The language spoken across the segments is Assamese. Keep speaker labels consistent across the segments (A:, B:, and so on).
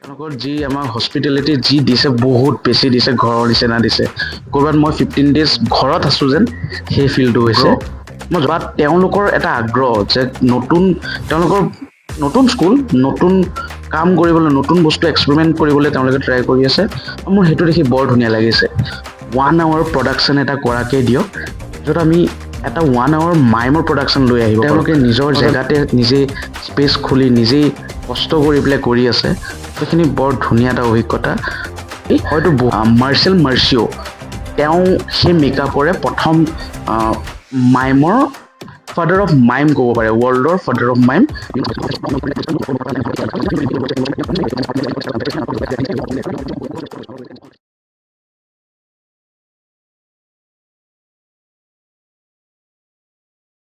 A: তেওঁলোকৰ যি আমাক হস্পিটেলিটি যি দিছে বহুত বেছি দিছে, ঘৰৰ নিচিনা দিছে। ক'ৰবাত মই 15 days ঘৰত আছোঁ যেন সেই ফিলটো হৈছে। মই যোৱাত তেওঁলোকৰ এটা আগ্ৰহ যে তেওঁলোকৰ নতুন স্কুল, নতুন কাম কৰিবলৈ, নতুন বস্তু এক্সপেৰিমেণ্ট কৰিবলৈ তেওঁলোকে ট্ৰাই কৰি আছে। মোৰ সেইটো দেখি বৰ ধুনীয়া লাগিছে। 1 hour প্ৰডাকশ্যন এটা কৰাকে দিয়ক, য'ত আমি এটা 1 hour মাইমৰ প্ৰডাকশ্যন লৈ আহিব। তেওঁলোকে নিজৰ জেগাতে নিজেই স্পেচ খুলি নিজেই কষ্ট কৰি পেলাই কৰি আছে। সেইখিনি বৰ ধুনীয়া এটা অভিজ্ঞতা। হয়তো মাৰ্চেল মাৰ্চিঅ' তেওঁ সেই মেকআপৰে প্ৰথম মাইমৰ ফাদাৰ অফ মাইম ক'ব পাৰে, ৱৰ্ল্ডৰ ফাদাৰ অফ মাইম।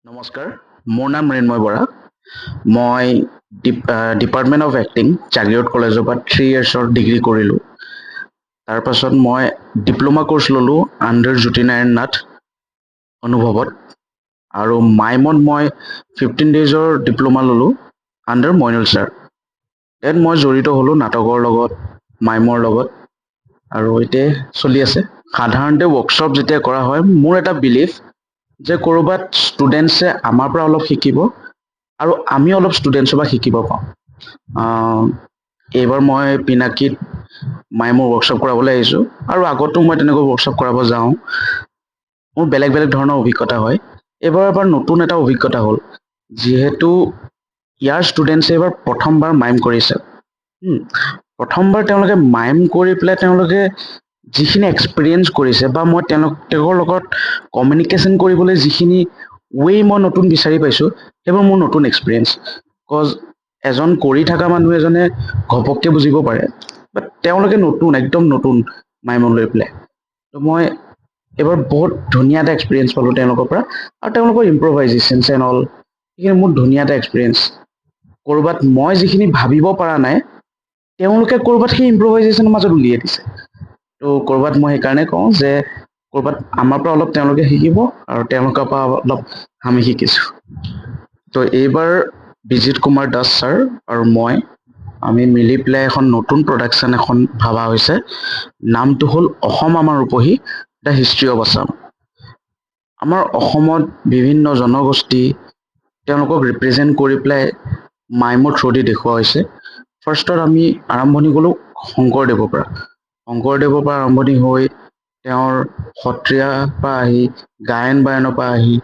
A: নমস্কাৰ, মোৰ নাম মৃন্ময় বৰা। মই ডিপাৰ্টমেণ্ট অফ এক্টিং জাগিৰোড কলেজৰ পৰা 3 yearsৰ ডিগ্ৰী কৰিলোঁ। তাৰপাছত মই ডিপ্ল'মা ক'ৰ্চ ল'লোঁ আণ্ডাৰ জ্যোতিনাৰায়ণ নাথ অনুভৱত, আৰু মাইমত মই 15 daysৰ ডিপ্ল'মা ল'লোঁ আণ্ডাৰ মইনুল ছাৰ। ইয়াত মই জড়িত হ'লোঁ নাটকৰ লগত, মাইমৰ লগত, আৰু এতিয়া চলি আছে। সাধাৰণতে ৱৰ্কশ্বপ যেতিয়া কৰা হয়, মোৰ এটা বিলিফ যে ক'ৰবাত ষ্টুডেণ্টছে আমাৰ পৰা অলপ শিকিব আৰু আমি অলপ ষ্টুডেণ্টছৰ পৰা শিকিব পাওঁ। এইবাৰ মই পিনাকীত মাইমৰ ৱৰ্কশ্বপ কৰাবলৈ আহিছোঁ, আৰু আগতো মই তেনেকৈ ৱৰ্কশ্বপ কৰাব যাওঁ। মোৰ বেলেগ বেলেগ ধৰণৰ অভিজ্ঞতা হয়। এইবাৰ এবাৰ নতুন এটা অভিজ্ঞতা হ'ল, যিহেতু ইয়াৰ ষ্টুডেণ্টছে এইবাৰ প্ৰথমবাৰ মাইম কৰিছে। প্ৰথমবাৰ তেওঁলোকে মাইম কৰি পেলাই তেওঁলোকে যিখিনি এক্সপিৰিয়েঞ্চ কৰিছে, বা মই তেওঁলোকৰ লগত কমিউনিকেশ্যন কৰিবলৈ যিখিনি মই নতুন বিচাৰি পাইছোঁ, সেইবোৰ মোৰ নতুন এক্সপিৰিয়েঞ্চ। বিকজ এজন কৰি থকা মানুহ এজনে ঘপককৈ বুজিব পাৰে, বাট তেওঁলোকে একদম নতুন মাইমক লৈ পেলাই। ত' মই এইবাৰ বহুত ধুনীয়া এটা এক্সপিৰিয়েঞ্চ পালোঁ তেওঁলোকৰ পৰা, আৰু তেওঁলোকৰ ইম্প্ৰভাইজেশ্যনছ এণ্ড অল, সেইখিনি মোৰ ধুনীয়া এটা এক্সপিৰিয়েঞ্চ। ক'ৰবাত মই যিখিনি ভাবিব পৰা নাই, তেওঁলোকে ক'ৰবাত সেই ইম্প্ৰভাইজেশ্যনৰ মাজত উলিয়াই দিছে। ত' ক'ৰবাত মই সেইকাৰণে কওঁ যে ক'ৰবাত আমাৰ পৰা অলপ তেওঁলোকে শিকিব, আৰু তেওঁলোকৰ পৰা অলপ আমি শিকিছোঁ। ত' এইবাৰ বিজিত কুমাৰ দাস ছাৰ আৰু আমি মিলি পেলাই এখন নতুন প্ৰডাকশ্যন এখন ভাবা হৈছে। নামটো হ'ল অসম আমাৰ ৰূপহী, দ্য হিষ্ট্ৰী অফ আছাম। আমাৰ অসমত বিভিন্ন জনগোষ্ঠী, তেওঁলোকক ৰিপ্ৰেজেণ্ট কৰি পেলাই মাইমৰ থ্ৰুদি দেখুওৱা হৈছে। ফাৰ্ষ্টত আমি আৰম্ভণি কৰোঁ শংকৰদেৱৰ পৰা। শংকৰদেৱৰ পৰা আৰম্ভণি হৈ তেওঁৰ সত্ৰীয়া পৰা আহি, গায়ন বায়নৰ পৰা আহি,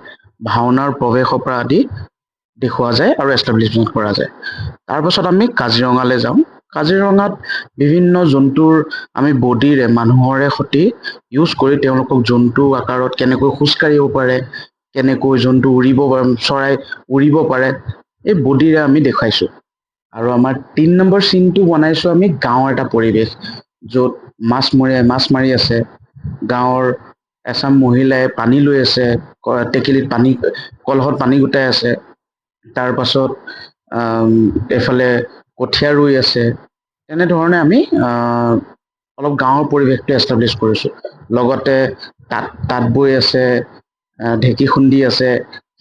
A: ভাওনাৰ প্ৰৱেশৰ পৰা আদি দেখুওৱা যায় আৰু এষ্টাব্লিছমেণ্ট কৰা যায়। তাৰপাছত আমি কাজিৰঙালৈ যাওঁ। কাজিৰঙাত বিভিন্ন জন্তুৰ আমি বডিৰে, মানুহৰে সৈতে ইউজ কৰি তেওঁলোকক জন্তু আকাৰত কেনেকৈ খোজকাঢ়িব পাৰে, কেনেকৈ জন্তু উৰিব পাৰে, চৰাই উৰিব পাৰে, এই বডিৰে আমি দেখুৱাইছোঁ। আৰু আমাৰ 3 নম্বৰ চিনটো বনাইছোঁ আমি গাঁৱৰ এটা পৰিৱেশ, য'ত মাছমৰীয়াই মাছ মাৰি আছে, গাঁৱৰ এচাম মহিলাই পানী লৈ আছে, টেকেলিত পানী, কলহত পানী গোটাই আছে। তাৰপাছত এইফালে কঠীয়া ৰুই আছে। তেনেধৰণে আমি অলপ গাঁৱৰ পৰিৱেশটো এষ্টাব্লিছ কৰিছোঁ। লগতে তাঁত বৈ আছে, ঢেঁকী খুন্দি আছে,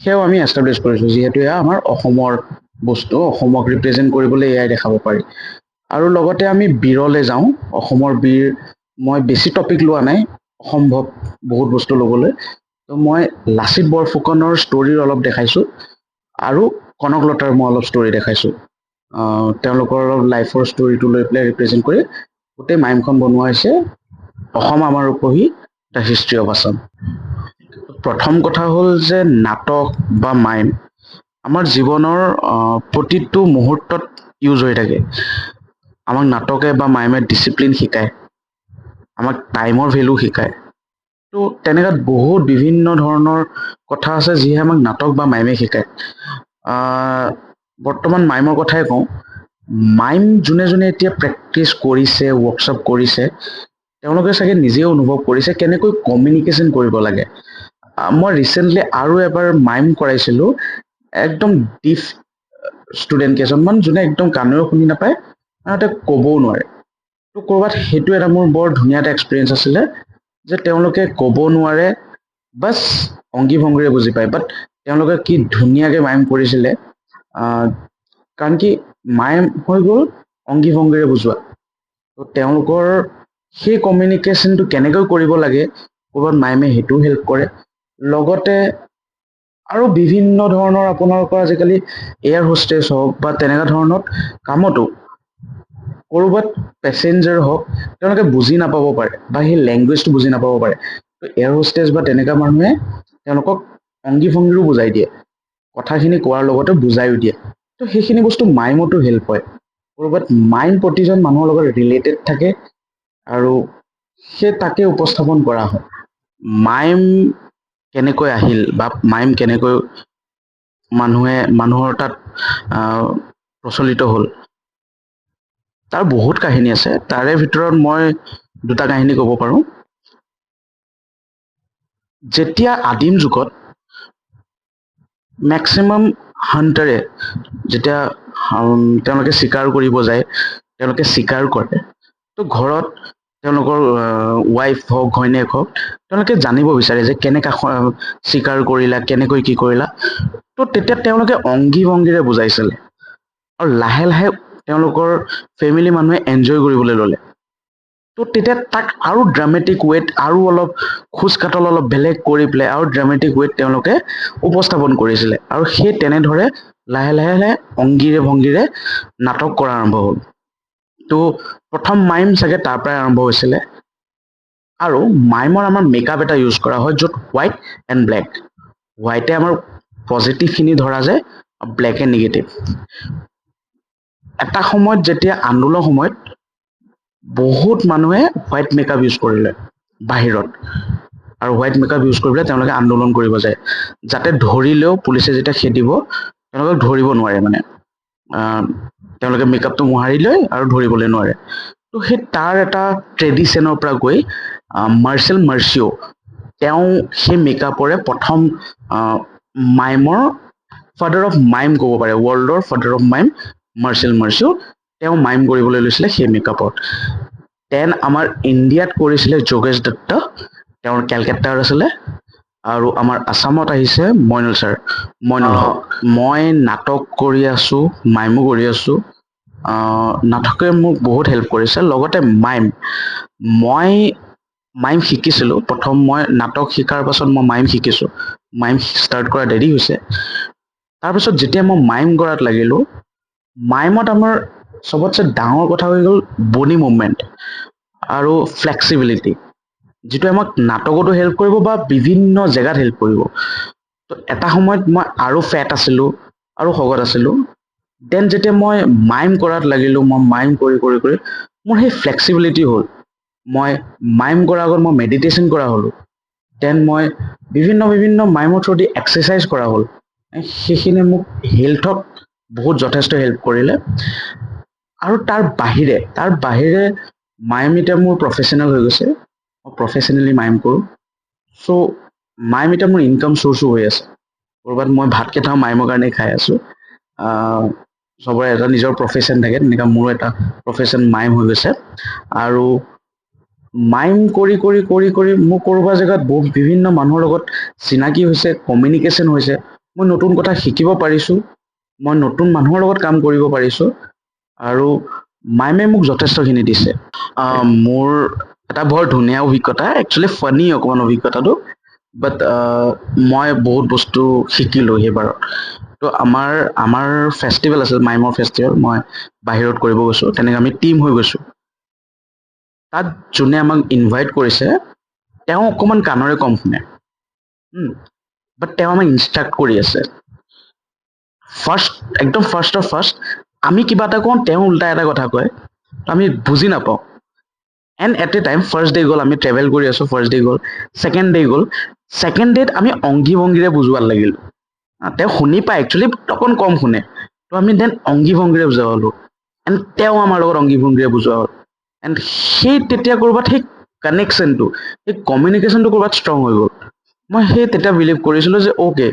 A: সেয়াও আমি এষ্টাব্লিছ কৰিছোঁ, যিহেতু এয়া আমাৰ অসমৰ বস্তু, অসমক ৰিপ্ৰেজেণ্ট কৰিবলৈ এয়াই দেখাব পাৰি। আৰু লগতে আমি বীৰলৈ যাওঁ। অসমৰ বীৰ, মই বেছি টপিক লোৱা নাই, অসম্ভৱ বহুত বস্তু ল'বলৈ। ত' মই লাচিত বৰফুকনৰ ষ্টৰী অলপ দেখাইছোঁ, আৰু কনকলতাৰ মই অলপ ষ্টৰী দেখাইছোঁ। তেওঁলোকৰ অলপ লাইফৰ ষ্টৰীটো লৈ পেলাই ৰিপ্ৰেজেণ্ট কৰি গোটেই মাইমখন বনোৱা হৈছে, অসম আমাৰ ৰূপহী, দ্য হিষ্ট্ৰী অফ আছাম। প্ৰথম কথা হ'ল যে নাটক বা মাইম আমাৰ জীৱনৰ প্ৰতিটো মুহূৰ্তত ইউজ হৈ থাকে। আমাক নাটকে বা মাইমে ডিচিপ্লিন শিকায়, আমাক টাইমৰ ভেলু শিকায়। ত' তেনেকুৱাত বহুত বিভিন্ন ধৰণৰ কথা আছে, যিয়ে আমাক নাটক বা মাইমে শিকায়। বৰ্তমান মাইমৰ কথাই কওঁ। মাইম যোনে যোনে এতিয়া প্ৰেক্টিচ কৰিছে, ৱৰ্কশ্বপ কৰিছে, তেওঁলোকে চাগে নিজেই অনুভৱ কৰিছে কেনেকৈ কমিউনিকেশ্যন কৰিব লাগে। মই ৰিচেণ্টলি আৰু এবাৰ মাইম কৰাইছিলোঁ একদম ডিফ ষ্টুডেণ্ট কেইজনমান, যোনে একদম কাণেৰেও শুনি নাপায়, সিহঁতে ক'বও নোৱাৰে। ত' ক'ৰবাত সেইটো এটা মোৰ বৰ ধুনীয়া এটা এক্সপিৰিয়েঞ্চ আছিলে, যে তেওঁলোকে ক'ব নোৱাৰে, বাছ অংগী ভংগীৰে বুজি পায়, বাট তেওঁলোকে কি ধুনীয়াকৈ মাইম কৰিছিলে। কাৰণ কি মাইম হৈ গ'ল অংগী ভংগীৰে বুজোৱা। তো তেওঁলোকৰ সেই কমিউনিকেশ্যনটো কেনেকৈ কৰিব লাগে ক'ৰবাত মাইমে সেইটো হেল্প কৰে। লগতে আৰু বিভিন্ন ধৰণৰ আপোনালোকৰ আজিকালি এয়াৰ হোষ্টেছ হওক বা তেনেকুৱা ধৰণৰ কামতো ক'ৰবাত পেচেঞ্জাৰ হওক তেওঁলোকে বুজি নাপাব পাৰে বা সেই লেংগুৱেজটো বুজি নাপাব পাৰে। তো এয়াৰ হোষ্টেছ বা তেনেকুৱা মানুহে তেওঁলোকক অংগী ভংগীৰো বুজাই দিয়ে, কথাখিনি কোৱাৰ লগতে বুজাইও দিয়ে। তো সেইখিনি বস্তু মাইমতো হেল্প হয়। ক'ৰবাত মাইম প্ৰতিজন মানুহৰ লগত ৰিলেটেড থাকে আৰু সেই তাকে উপস্থাপন কৰা হয়। মাইম কেনেকৈ আহিল বা মাইম কেনেকৈ মানুহৰ তাত প্ৰচলিত হ'ল, তাৰ বহুত কাহিনী আছে। তাৰে ভিতৰত মই দুটা কাহিনী ক'ব পাৰোঁ। যেতিয়া আদিম যুগত মেক্সিমাম হাণ্টাৰে যেতিয়া তেওঁলোকে চিকাৰ কৰিব যায়, তেওঁলোকে চিকাৰ কৰে। তো ঘৰত তেওঁলোকৰ ৱাইফ হওক ঘৈণীয়েক হওক তেওঁলোকে জানিব বিচাৰে যে কেনেকৈ চিকাৰ কৰিলা, কেনেকৈ কি কৰিলা। তো তেতিয়া তেওঁলোকে অংগী ভংগীৰে বুজাইছিলে আৰু লাহে লাহে তেওঁলোকৰ ফেমিলি মানুহে এনজয় কৰিবলৈ ল'লে। তো তেতিয়া তাক আৰু ড্ৰামেটিক ৱেত আৰু অলপ খোজ কাটল অলপ বেলেগ কৰি পেলাই আৰু ড্ৰামেটিক ৱেত তেওঁলোকে উপস্থাপন কৰিছিলে আৰু সেই তেনেদৰে লাহে লাহে লাহে অংগীৰে ভংগীৰে নাটক কৰা আৰম্ভ হ'ল। তো প্ৰথম মাইম চাগে তাৰ পৰাই আৰম্ভ হৈছিলে। আৰু মাইমৰ আমাৰ মেকআপ এটা ইউজ কৰা হয় য'ত হোৱাইট এণ্ড ব্লেক। হোৱাইটে আমাৰ পজিটিভখিনি ধৰা যায়, ব্লেকে নিগেটিভ। এটা সময়ত যেতিয়া আন্দোলনৰ সময়ত বহুত মানুহে হোৱাইট মেকআপ ইউজ কৰিলে বাহিৰত, আৰু হোৱাইট মেকআপ ইউজ কৰি পেলাই তেওঁলোকে আন্দোলন কৰিব যায়, যাতে ধৰিলেও পুলিচে যেতিয়া খেদিব তেওঁলোকক ধৰিব নোৱাৰে। মানে তেওঁলোকে মেকআপটো মোহাৰি লয় আৰু ধৰিবলৈ নোৱাৰে। তো সেই তাৰ এটা ট্ৰেডিশ্যনৰ পৰা গৈ মাৰ্চেল মাৰ্চিঅ' তেওঁ সেই মেকআপৰে প্ৰথম মাইমৰ ফাদাৰ অফ মাইম ক'ব পাৰে, ৱৰ্ল্ডৰ ফাদাৰ অফ মাইম মাৰ্চেল মাৰ্চিঅ' তেওঁ মাইম কৰিবলৈ লৈছিলে সেই মেকআপত। দেন আমাৰ ইণ্ডিয়াত কৰিছিলে যোগেশ দত্ত, তেওঁৰ কেলকাতাৰ আছিলে। আৰু আমাৰ আছামত আহিছে মইনুল ছাৰ, মইনুল হক। মই নাটক কৰি আছোঁ, মাইমো কৰি আছোঁ। নাটকে মোক বহুত হেল্প কৰিছে। লগতে মই মাইম শিকিছিলোঁ। প্ৰথম মই নাটক শিকাৰ পাছত মই মাইম শিকিছোঁ। মাইম ষ্টাৰ্ট কৰা দেৰি হৈছে। তাৰপিছত যেতিয়া মই মাইম কৰাত লাগিলোঁ, মাইমত আমাৰ চবতছে ডাঙৰ কথা হৈ গ'ল বডি মুভমেণ্ট আৰু ফ্লেক্সিবিলিটি, যিটো আমাক নাটকতো হেল্প কৰিব বা বিভিন্ন জেগাত হেল্প কৰিব। তো এটা সময়ত মই আৰু ফেট আছিলোঁ আৰু শকত আছিলোঁ। দেন যেতিয়া মই মাইম কৰাত লাগিলোঁ, মই মাইম কৰি কৰি কৰি মোৰ সেই ফ্লেক্সিবিলিটি হ'ল। মই মাইম কৰাৰ আগত মই মেডিটেশ্যন কৰা হ'লোঁ। দেন মই বিভিন্ন মাইমৰ থ্ৰুদি এক্সাৰচাইজ কৰা হ'ল। সেইখিনি মোক হেল্থত বহুত যথেষ্ট হেল্প কৰিলে। আৰু তাৰ বাহিৰে মাইম এতিয়া মোৰ প্ৰফেশ্যনেল হৈ গৈছে। মই প্ৰফেশ্যনেলি মাইম কৰোঁ। চ' মাইম এতিয়া মোৰ ইনকাম চ'ৰ্চো হৈ আছে। ক'ৰবাত মই ভাত কেইটাও মাইমৰ কাৰণে খাই আছোঁ। চবৰে এটা নিজৰ প্ৰফেশ্যন থাকে, তেনেকুৱা মোৰো এটা প্ৰফেশ্যন মাইম হৈ গৈছে। আৰু মাইম কৰি কৰি কৰি কৰি মোৰ ক'ৰবাৰ জেগাত বিভিন্ন মানুহৰ লগত চিনাকি হৈছে, কমিউনিকেশ্যন হৈছে, মই নতুন কথা শিকিব পাৰিছোঁ, মই নতুন মানুহৰ লগত কাম কৰিব পাৰিছোঁ। আৰু মাইমে মোক যথেষ্টখিনি দিছে। মোৰ এটা বৰ ধুনীয়া অভিজ্ঞতা, একচুৱেলি ফানী অকণমান অভিজ্ঞতাটো, বাট মই বহুত বস্তু শিকিলোঁ সেইবাৰত। তো আমাৰ ফেষ্টিভেল আছিল, মাইমৰ ফেষ্টিভেল। মই বাহিৰত কৰিব গৈছোঁ, তেনেকৈ আমি টিম হৈ গৈছোঁ। তাত যোনে আমাক ইনভাইট কৰিছে তেওঁ অকণমান কাণৰে কম শুনে, বাট তেওঁ আমাক ইনষ্ট্ৰাক্ট কৰি আছে। একদম ফাৰ্ষ্ট আমি কিবা এটা কওঁ, তেওঁ উল্টা এটা কথা কয়, আমি বুজি নাপাওঁ। And at A time first day গ'ল, আমি ট্ৰেভেল কৰি আছোঁ, ফাৰ্ষ্ট ডে গ'ল, ছেকেণ্ড ডে গ'ল। ছেকেণ্ড ডেত আমি অংগী ভংগীৰে বুজোৱাত লাগিলোঁ। তেওঁ শুনি পায়, একচুৱেলি অকণ কম শুনে। তো আমি দেন অংগী ভংগীৰে বুজোৱা হ'লোঁ। এণ্ড তেওঁ আমাৰ লগত অংগী ভংগীৰে বুজোৱা হ'ল। এণ্ড সেই তেতিয়া ক'ৰবাত সেই কানেকশ্যনটো, সেই কমিউনিকেশ্যনটো ক'ৰবাত ষ্ট্ৰং হৈ গ'ল। মই সেই তেতিয়া বিলিভ কৰিছিলোঁ যে অ'কে,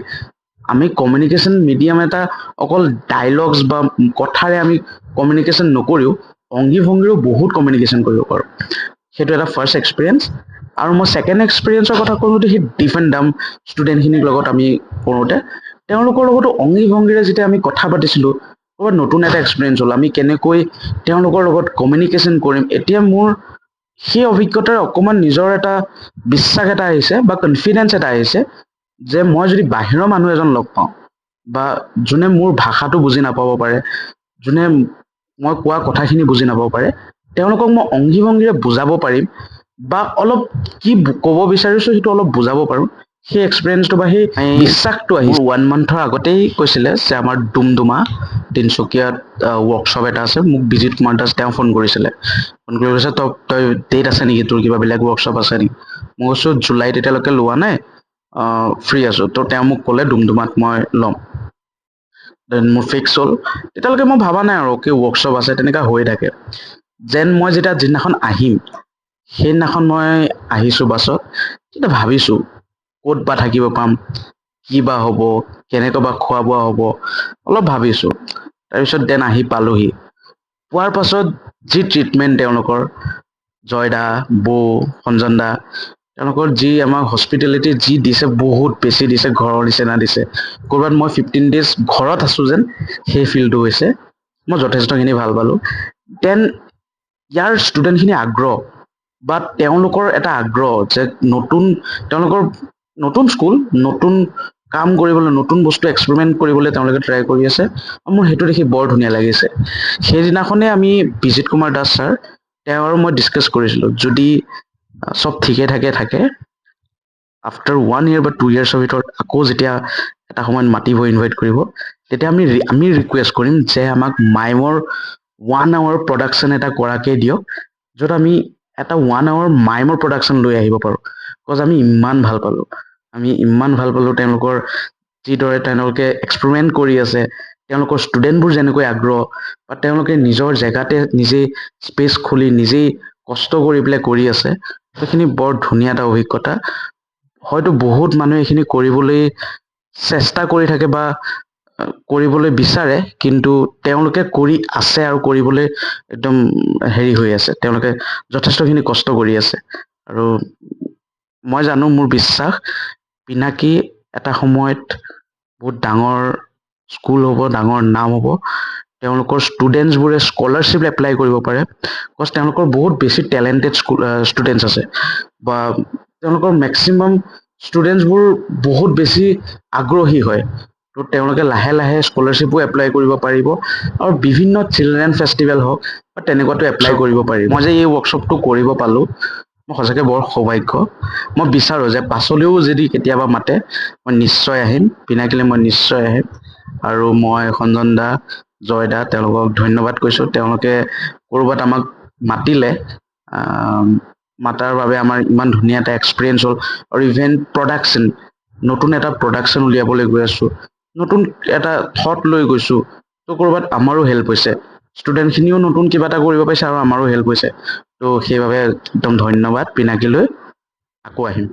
A: আমি কমিউনিকেশ্যন মিডিয়াম এটা অকল ডাইলগছ বা কথাৰে আমি কমিউনিকেশ্যন নকৰিও অংগী ভংগীৰেও বহুত কমিউনিকেশ্যন কৰিব পাৰোঁ। সেইটো এটা ফাৰ্ষ্ট এক্সপিৰিয়েঞ্চ। আৰু মই ছেকেণ্ড এক্সপিৰিয়েঞ্চৰ কথা কৰোঁতে সেই ডিফ এণ্ড ডাম্ব ষ্টুডেণ্টখিনিৰ লগত আমি কৰোঁতে তেওঁলোকৰ লগতো অংগী ভংগীৰে যেতিয়া আমি কথা পাতিছিলোঁ, ক'ৰবাত নতুন এটা এক্সপিৰিয়েঞ্চ হ'ল, আমি কেনেকৈ তেওঁলোকৰ লগত কমিউনিকেশ্যন কৰিম, এতিয়া মোৰ সেই অভিজ্ঞতাৰ অকণমান নিজৰ এটা বিশ্বাস এটা আহিছে বা কনফিডেঞ্চ এটা আহিছে যে মই যদি বাহিৰৰ মানুহ এজন লগ পাওঁ বা যোনে মোৰ ভাষাটো বুজি নাপাব পাৰে, যোনে মই কোৱা কথাখিনি বুজি নাপাব পাৰে, তেওঁলোকক মই অংগী ভংগীৰে বুজাব পাৰিম বা অলপ কি ক'ব বিচাৰিছোঁ সেইটো অলপ বুজাব পাৰোঁ, সেই এক্সপিৰিয়েঞ্চটো বা সেই বিশ্বাসটো আহিছে। মোৰ 1 মান্থৰ আগতেই কৈছিলে যে আমাৰ ডুমডুমা তিনিচুকীয়াত ৱৰ্কশ্বপ এটা আছে, মোক বিজিত কুমাৰ দাস তেওঁ ফোন কৰিছিলে, ফোন কৰি কৈছে তই ডেট আছে নেকি, তোৰ কিবা বেলেগ ৱৰ্কশ্বপ আছে নেকি? মই কৈছোঁ জুলাইত এতিয়ালৈকে লোৱা নাই, ফ্ৰী আছোঁ। তো তেওঁ মোক ক'লে ডুমডুমাত মই ল'ম। দেন মোৰ ফিক্স হ'ল। তেতিয়ালৈকে মই ভাবা নাই আৰু কি ৱৰ্কশ্বপ আছে, তেনেকুৱা হৈ থাকে। যেন মই যিদিনাখন আহিম, সেইদিনাখন মই আহিছোঁ বাছত, তেতিয়া ভাবিছোঁ ক'ত বা থাকিব পাম, কি বা হ'ব, কেনেকৈ বা খোৱা বোৱা হ'ব, অলপ ভাবিছোঁ। তাৰপিছত দেন আহি পালোহি। পোৱাৰ পাছত যি ট্ৰিটমেণ্ট তেওঁলোকৰ, জয় দা, বৌ, সঞ্জন দা, তেওঁলোকৰ যি আমাক হস্পিটেলিটি যি দিছে, বহুত বেছি দিছে, ঘৰৰ নিচিনা দিছে। ক'ৰবাত মই 15 days ঘৰত আছোঁ যেন সেই ফিলটো হৈছে। মই যথেষ্টখিনি ভাল পালোঁ। দেন ইয়াৰ ষ্টুডেণ্টখিনি আগ্ৰহ বা তেওঁলোকৰ এটা আগ্ৰহ যে তেওঁলোকৰ নতুন স্কুল, নতুন কাম কৰিবলৈ, নতুন বস্তু এক্সপেৰিমেণ্ট কৰিবলৈ তেওঁলোকে ট্ৰাই কৰি আছে, আৰু মোৰ সেইটো দেখি বৰ ধুনীয়া লাগিছে। সেইদিনাখনেই আমি বিজিত কুমাৰ দাস ছাৰ, তেওঁ আৰু মই ডিছকাছ কৰিছিলোঁ, যদি চব ঠিকে থাকে আফটাৰ 1 year বা 2 yearsৰ ভিতৰত আকৌ যেতিয়া এটা সময়ত মাতিব, ইনভাইট কৰিব, তেতিয়া আমি ৰিকুৱেষ্ট কৰিম যে আমাক মাইমৰ 1 hour প্ৰডাকশ্যন এটা কৰাকে দিয়ক, য'ত আমি এটা 1 hour মাইমৰ প্ৰডাকশ্যন লৈ আহিব পাৰোঁ। বিকজ আমি ইমান ভাল পালোঁ তেওঁলোকৰ যিদৰে তেওঁলোকে এক্সপেৰিমেণ্ট কৰি আছে, তেওঁলোকৰ ষ্টুডেণ্টবোৰ যেনেকৈ আগ্ৰহ, বা তেওঁলোকে নিজৰ জেগাতে নিজেই স্পেচ খুলি নিজেই কষ্ট কৰি পেলাই কৰি আছে, সেইখিনি বৰ ধুনীয়া এটা অভিজ্ঞতা। হয়তো বহুত মানুহে এইখিনি কৰিবলৈ চেষ্টা কৰি থাকে বা কৰিবলৈ বিচাৰে, কিন্তু তেওঁলোকে কৰি আছে আৰু কৰিবলৈ একদম হেৰি হৈ আছে, তেওঁলোকে যথেষ্টখিনি কষ্ট কৰি আছে। আৰু মই জানো, মোৰ বিশ্বাস, পিনাকী এটা সময়ত বহুত ডাঙৰ স্কুল হ'ব, ডাঙৰ নাম হ'ব। তেওঁলোকৰ ষ্টুডেণ্টছবোৰে স্কলাৰশ্বিপ এপ্লাই কৰিব পাৰে, বিকজ তেওঁলোকৰ বহুত বেছি টেলেণ্টেড ষ্টুডেণ্টছ আছে, বা তেওঁলোকৰ মেক্সিমাম ষ্টুডেণ্টছবোৰ বহুত বেছি আগ্ৰহী হয়। তো তেওঁলোকে লাহে লাহে স্কলাৰশ্বিপো এপ্লাই কৰিব পাৰিব, আৰু বিভিন্ন চিলড্ৰেন ফেষ্টিভেল হওক বা তেনেকুৱাতো এপ্লাই কৰিব পাৰিব। মই যে এই ৱৰ্কশ্বপটো কৰিব পালোঁ, মই সঁচাকৈ বৰ সৌভাগ্য। মই বিচাৰোঁ যে পাছলৈও যদি কেতিয়াবা মাতে, মই নিশ্চয় আহিম, পিনাকীলৈ মই নিশ্চয় আহিম। আৰু মই সঞ্জন দা, জয় দা, তেওঁলোকক ধন্যবাদ কৈছোঁ। তেওঁলোকে ক'ৰবাত আমাক মাতিলে, মাতাৰ বাবে আমাৰ ইমান ধুনীয়া এটা এক্সপিৰিয়েঞ্চ হ'ল। আৰু ইভেন নতুন এটা প্ৰডাকশ্যন উলিয়াবলৈ গৈ আছোঁ, নতুন এটা থট লৈ গৈছোঁ, তো ক'ৰবাত আমাৰো হেল্প হৈছে, ষ্টুডেণ্টখিনিও নতুন কিবা এটা কৰিব পাৰিছে, আৰু আমাৰো হেল্প হৈছে। তো সেইবাবে একদম ধন্যবাদ। পিনাকীলৈ আকৌ আহিম।